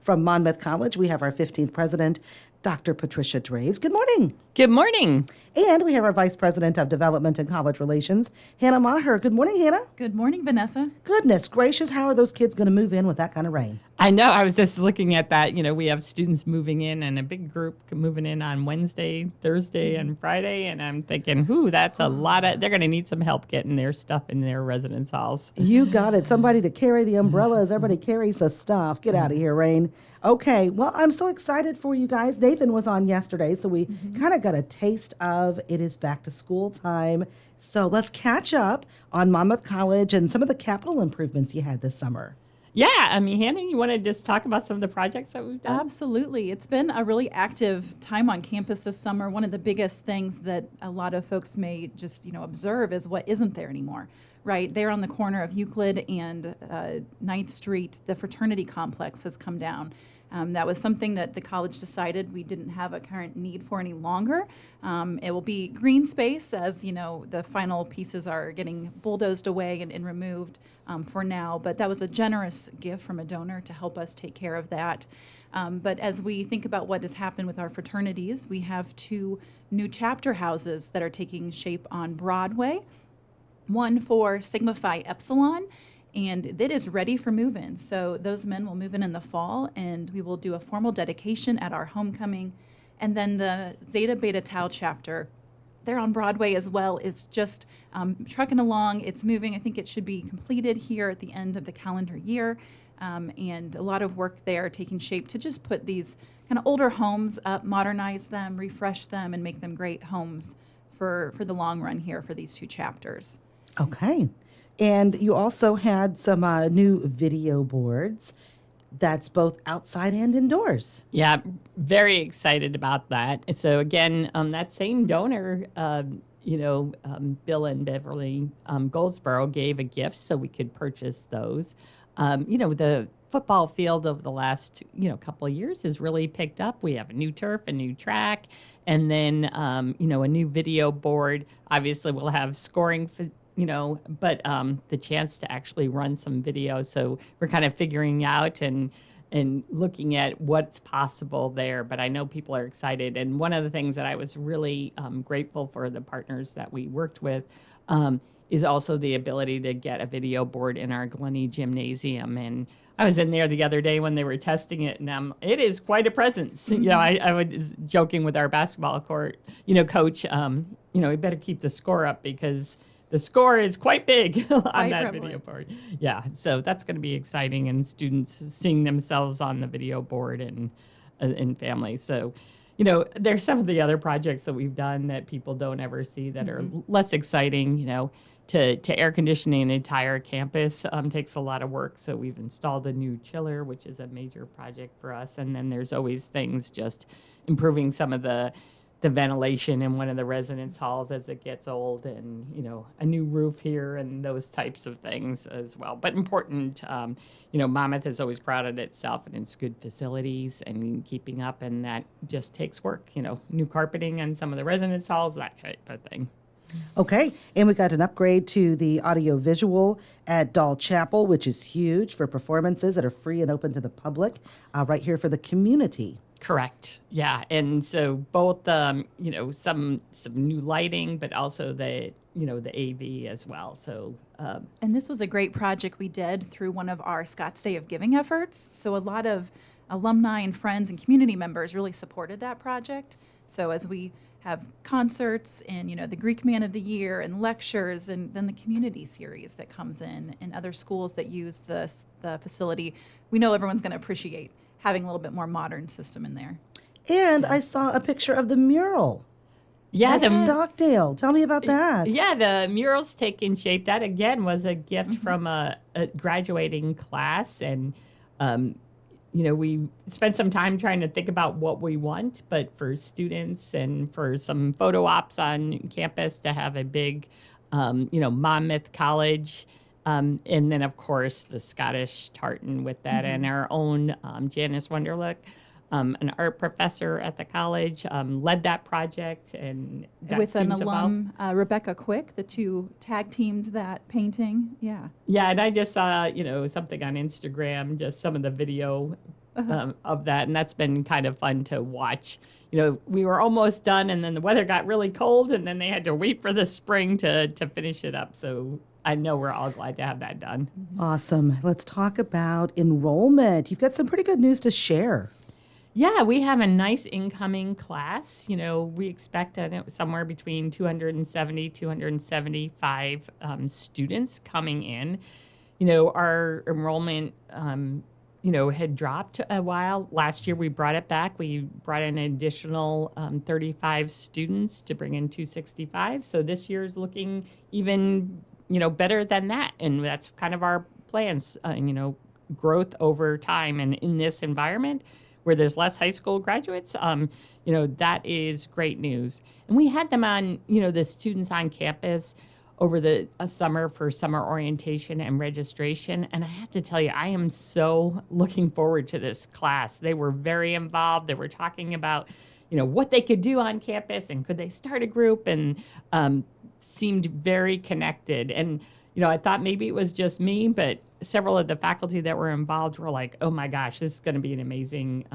From Monmouth College, we have our 15th president, Dr. Patricia Draves. Good morning. Good morning. And we have our Vice President of Development and College Relations, Hannah Maher. Good morning, Hannah. Good morning, Vanessa. Goodness gracious, how are those kids going to move in with that kind of rain? I know. I was just looking at that. You know, we have students moving in and a big group moving in on Wednesday, Thursday, and Friday. And I'm thinking, that's a lot of, they're going to need some help getting their stuff in their residence halls. You got it. Somebody to carry the umbrellas. Everybody carries the stuff. Get out of here, rain. Okay, well, I'm so excited for you guys. Nathan was on yesterday, so we kind of got a taste of it is back to school time. So let's catch up on Monmouth College and some of the capital improvements you had this summer. Yeah, I mean, Hannah, you want to just talk about some of the projects that we've done? Absolutely. It's been a really active time on campus this summer. One of the biggest things that a lot of folks may just, observe is what isn't there anymore, right? There on the corner of Euclid and 9th Street, the fraternity complex has come down. That was something that the college decided we didn't have a current need for any longer. It will be green space as, the final pieces are getting bulldozed away and removed for now. But that was a generous gift from a donor to help us take care of that. But as we think about what has happened with our fraternities, we have 2 new chapter houses that are taking shape on Broadway. One for Sigma Phi Epsilon, and it is ready for move-in. So those men will move in the fall, and we will do a formal dedication at our homecoming. And then the Zeta Beta Tau chapter, they're on Broadway as well. It's just trucking along. It's moving. I think it should be completed here at the end of the calendar year. And a lot of work there taking shape to just put these kind of older homes up, modernize them, refresh them, and make them great homes for the long run here for these 2 chapters. Okay. And you also had some new video boards that's both outside and indoors. Yeah, very excited about that. And so again, that same donor, Bill and Beverly Goldsboro gave a gift so we could purchase those. The football field over the last, couple of years has really picked up. We have a new turf, a new track, and then, a new video board. Obviously, we'll have scoring but the chance to actually run some videos. So we're kind of figuring out and looking at what's possible there. But I know people are excited. And one of the things that I was really grateful for the partners that we worked with is also the ability to get a video board in our Glennie Gymnasium. And I was in there the other day when they were testing it, and it is quite a presence. Mm-hmm. I was joking with our basketball coach, we better keep the score up because the score is quite big on that video board. Yeah, so that's going to be exciting, and students seeing themselves on the video board and families. So, there's some of the other projects that we've done that people don't ever see that are less exciting. To air conditioning an entire campus takes a lot of work. So we've installed a new chiller, which is a major project for us. And then there's always things just improving some of the ventilation in one of the residence halls as it gets old, and a new roof here and those types of things as well. But important, Monmouth is always proud of itself and its good facilities and keeping up, and that just takes work. New carpeting in some of the residence halls, that type of thing. Okay, and we got an upgrade to the audio visual at Dahl Chapel, which is huge for performances that are free and open to the public, right here for the community. Correct. Yeah, and so both some new lighting, but also the AV as well. So and this was a great project we did through one of our Scott's Day of Giving efforts. So a lot of alumni and friends and community members really supported that project. So as we have concerts and the Greek Man of the Year and lectures, and then the community series that comes in and other schools that use the facility, we know everyone's going to appreciate having a little bit more modern system in there. And I saw a picture of the mural. Yeah, at Stockdale. Tell me about that. Yeah, the mural's taking shape. That, again, was a gift from a graduating class. And, we spent some time trying to think about what we want. But for students and for some photo ops on campus to have a big, Monmouth College, and then, of course, the Scottish tartan with that, and our own Janice Wunderlich, an art professor at the college, led that project and got with an students alum, Rebecca Quick. The 2 tag teamed that painting. Yeah. Yeah, and I just saw something on Instagram, just some of the video of that, and that's been kind of fun to watch. We were almost done, and then the weather got really cold, and then they had to wait for the spring to finish it up. So I know we're all glad to have that done. Awesome. Let's talk about enrollment. You've got some pretty good news to share. Yeah, we have a nice incoming class. We expect somewhere between 270, 275 students coming in. Our enrollment, had dropped a while. Last year we brought it back. We brought in an additional 35 students to bring in 265. So this year is looking even, better than that. And that's kind of our plans, growth over time. And in this environment, where there's less high school graduates, that is great news. And we had them on, the students on campus over the summer for summer orientation and registration. And I have to tell you, I am so looking forward to this class. They were very involved. They were talking about, what they could do on campus and could they start a group, and seemed very connected. And, I thought maybe it was just me, but several of the faculty that were involved were like, oh my gosh, this is going to be an amazing,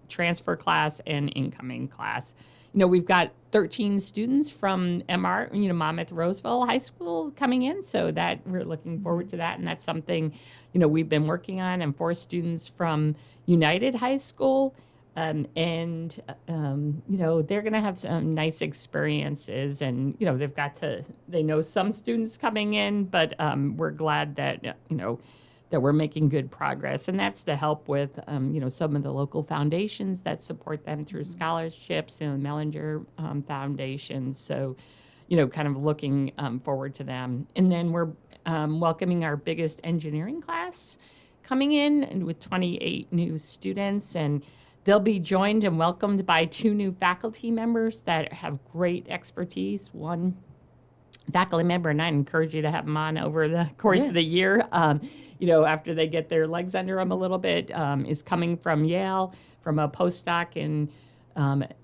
transfer class and incoming class. We've got 13 students from MR, Monmouth Roseville High School coming in. So that we're looking forward to that. And that's something, we've been working on, and 4 students from United High School. They're going to have some nice experiences, and, they know some students coming in, but we're glad that, that we're making good progress. And that's the help with, some of the local foundations that support them through scholarships, and Mellinger Foundation. So, kind of looking forward to them. And then we're welcoming our biggest engineering class coming in with 28 new students, and they'll be joined and welcomed by 2 new faculty members that have great expertise. One faculty member, and I encourage you to have them on over the course of the year, after they get their legs under them a little bit, is coming from Yale, from a postdoc in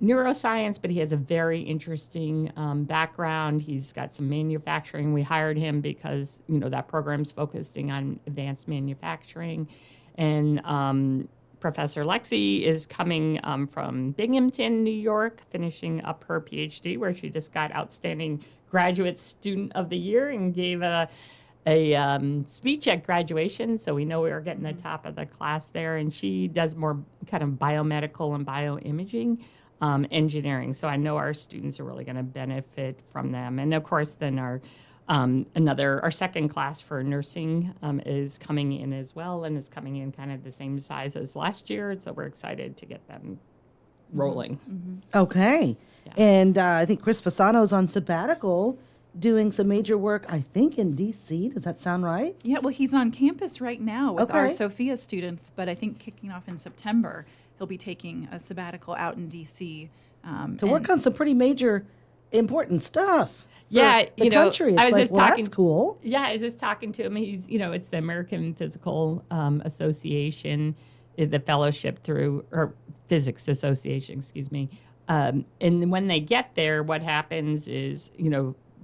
neuroscience, but he has a very interesting background. He's got some manufacturing. We hired him because, that program's focusing on advanced manufacturing. And Professor Lexi is coming from Binghamton, New York, finishing up her PhD, where she just got Outstanding Graduate Student of the Year and gave a speech at graduation. So we know we were getting the top of the class there. And she does more kind of biomedical and bioimaging engineering. So I know our students are really going to benefit from them. And of course, then our second class for nursing is coming in as well, and is coming in kind of the same size as last year. So we're excited to get them rolling. Okay. Yeah. And I think Chris Fasano's on sabbatical doing some major work, I think, in D.C. Does that sound right? Yeah, well, he's on campus right now with our Sophia students, but I think kicking off in September, he'll be taking a sabbatical out in D.C. To work on some pretty major, important stuff. Yeah, the country. It's I was like, just well, talking. that's cool. Yeah, I was just talking to him. He's, it's the American Physical Association, the fellowship through, or Physics Association, excuse me. And when they get there, what happens is,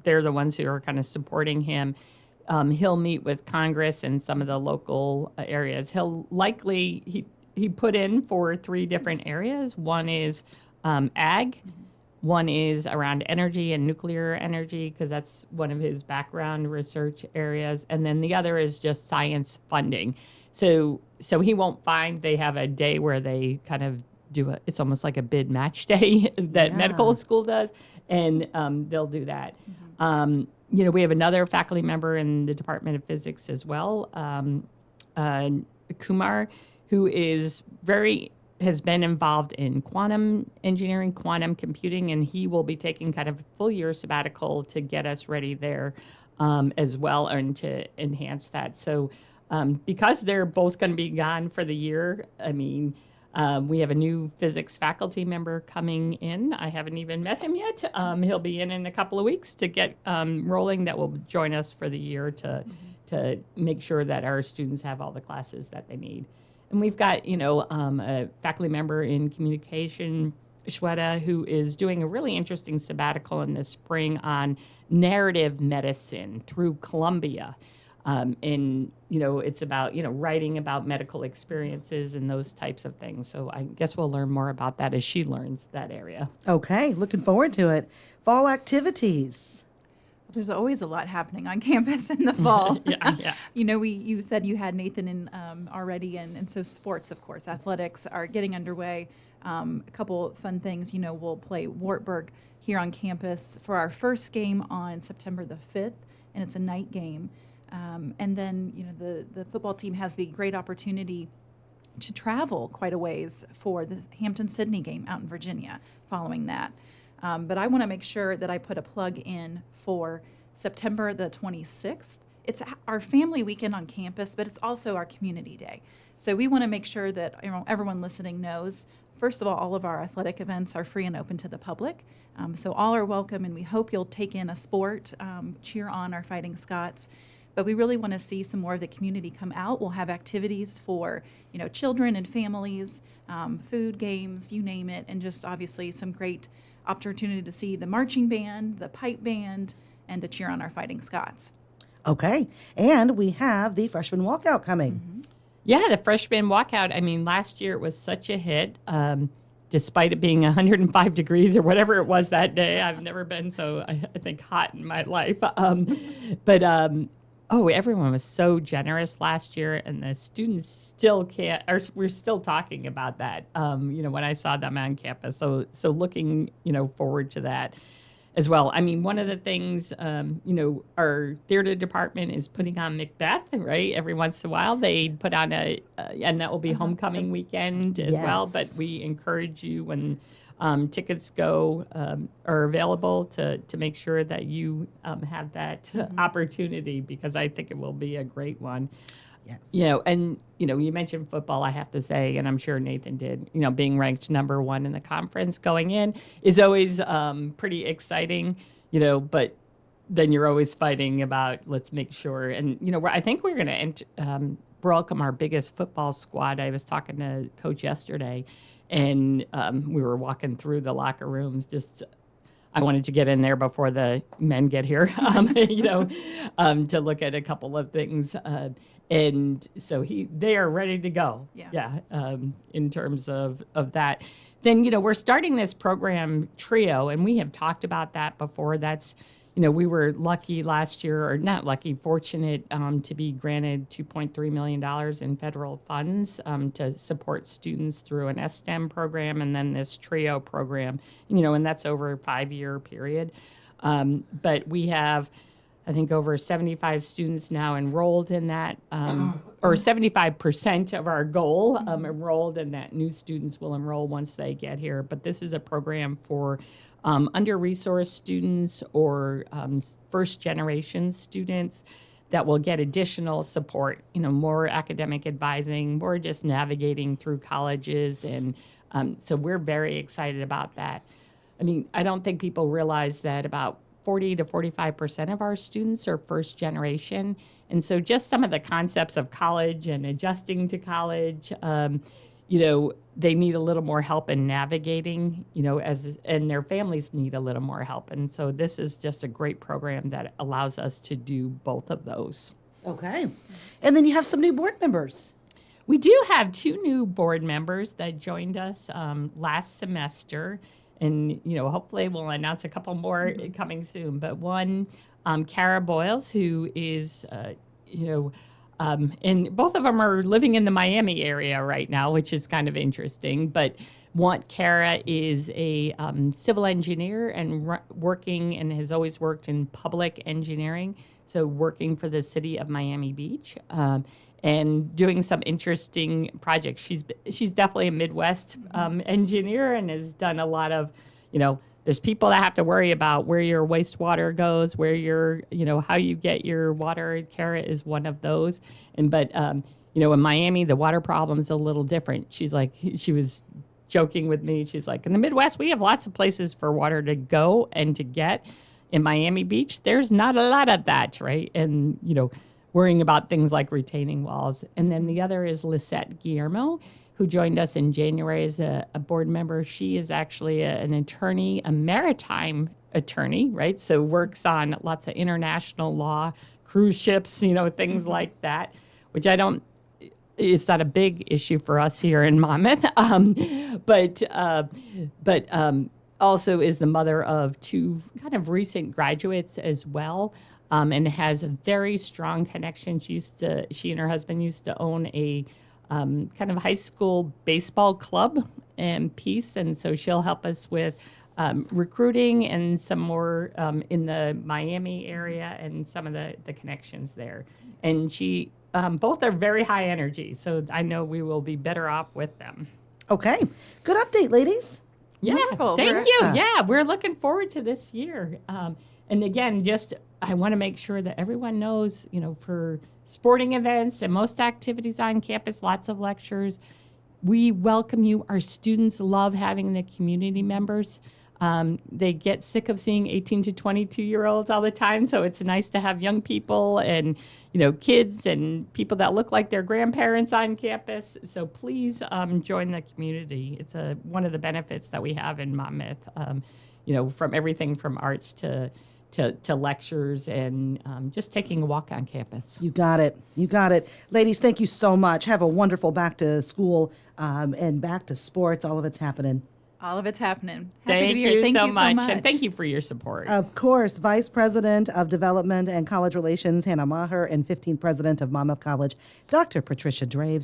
they're the ones who are kind of supporting him. He'll meet with Congress and some of the local areas. He'll likely, he put in for 3 different areas. One is ag. One is around energy and nuclear energy, because that's one of his background research areas. And then the other is just science funding. So he won't find they have a day where they kind of do it's almost like a bid match day that medical school does. And they'll do that. We have another faculty member in the Department of Physics as well, Kumar, who has been involved in quantum engineering, quantum computing, and he will be taking kind of a full year sabbatical to get us ready there as well, and to enhance that. So because they're both going to be gone for the year, we have a new physics faculty member coming in. I haven't even met him yet. He'll be in a couple of weeks to get rolling. That will join us for the year to make sure that our students have all the classes that they need. And we've got, a faculty member in communication, Shweta, who is doing a really interesting sabbatical in the spring on narrative medicine through Columbia. And, it's about, writing about medical experiences and those types of things. So I guess we'll learn more about that as she learns that area. Okay, looking forward to it. Fall activities. There's always a lot happening on campus in the fall. Yeah. You said you had Nathan in already, and so sports, of course, athletics are getting underway. A couple fun things, we'll play Wartburg here on campus for our first game on September the 5th, and it's a night game. And then, the football team has the great opportunity to travel quite a ways for the Hampton-Sydney game out in Virginia following that. But I want to make sure that I put a plug in for September the 26th. It's our family weekend on campus, but it's also our community day. So we want to make sure that everyone listening knows, first of all of our athletic events are free and open to the public. So all are welcome, and we hope you'll take in a sport, cheer on our Fighting Scots. But we really want to see some more of the community come out. We'll have activities for, children and families, food, games, you name it, and just obviously some great opportunity to see the marching band, the pipe band, and to cheer on our Fighting Scots. Okay, and we have the freshman walkout coming. Mm-hmm. Yeah, the freshman walkout. I mean, last year it was such a hit. Despite it being 105 degrees or whatever it was that day. I've never been so, I think, hot in my life. Everyone was so generous last year, and the students still we're still talking about that, when I saw them on campus. So looking, forward to that as well. I mean, one of the things, our theater department is putting on Macbeth, right? Every once in a while they put on and that will be homecoming weekend as well. But we encourage you when tickets are available to make sure that you have that opportunity, because I think it will be a great one. Yes. You mentioned football, I have to say, and I'm sure Nathan did, being ranked number 1 in the conference going in is always pretty exciting, but then you're always fighting about, let's make sure. And, I think we're going to welcome our biggest football squad. I was talking to Coach yesterday, and we were walking through the locker rooms. I wanted to get in there before the men get here, to look at a couple of things. And so they are ready to go. In terms of that. Then, we're starting this program TRIO, and we have talked about that before. That's, we were lucky last year, or not lucky, fortunate to be granted $2.3 million in federal funds to support students through an STEM program, and then this TRIO program, and that's over a 5-year period. But we have, I think, over 75 students now enrolled in that, or 75% of our goal enrolled, and that new students will enroll once they get here. But this is a program for under-resourced students or first-generation students that will get additional support, more academic advising, more just navigating through colleges. And so we're very excited about that. I mean, I don't think people realize that about 40 to 45% of our students are first generation. And so just some of the concepts of college and adjusting to college, they need a little more help in navigating, and their families need a little more help. And so this is just a great program that allows us to do both of those. Okay. And then you have some new board members. We do have 2 new board members that joined us last semester. And, hopefully we'll announce a couple more coming soon. But one, Kara Boyles, who is, and both of them are living in the Miami area right now, which is kind of interesting. But Kara is a civil engineer and working, and has always worked in public engineering, so working for the city of Miami Beach. And doing some interesting projects. She's definitely a Midwest engineer, and has done a lot of, there's people that have to worry about where your wastewater goes, where your, how you get your water. Kara is one of those. But in Miami, the water problem is a little different. She was joking with me. She's like, in the Midwest, we have lots of places for water to go and to get. In Miami Beach, there's not a lot of that, right? And, worrying about things like retaining walls. And then the other is Lisette Guillermo, who joined us in January as a board member. She is actually an attorney, a maritime attorney, right? So works on lots of international law, cruise ships, things like that, which it's not a big issue for us here in Monmouth, but also is the mother of two kind of recent graduates as well, and has a very strong connection. She and her husband used to own a kind of high school baseball club and piece, and so she'll help us with recruiting and some more in the Miami area and some of the connections there. And she both are very high energy, so I know we will be better off with them. Okay. Good update, ladies. Yeah, Wonderful. thank you. Yeah, we're looking forward to this year. And again, I want to make sure that everyone knows, for sporting events and most activities on campus, lots of lectures, we welcome you. Our students love having the community members. They get sick of seeing 18 to 22-year-olds all the time, so it's nice to have young people and, kids and people that look like their grandparents on campus. So please join the community. It's one of the benefits that we have in Monmouth, from everything from arts to lectures and just taking a walk on campus. You got it. You got it. Ladies, thank you so much. Have a wonderful back to school and back to sports. All of it's happening. All of it's happening. Thank you so much. And thank you for your support. Of course, Vice President of Development and College Relations, Hannah Maher, and 15th President of Monmouth College, Dr. Patricia Draves.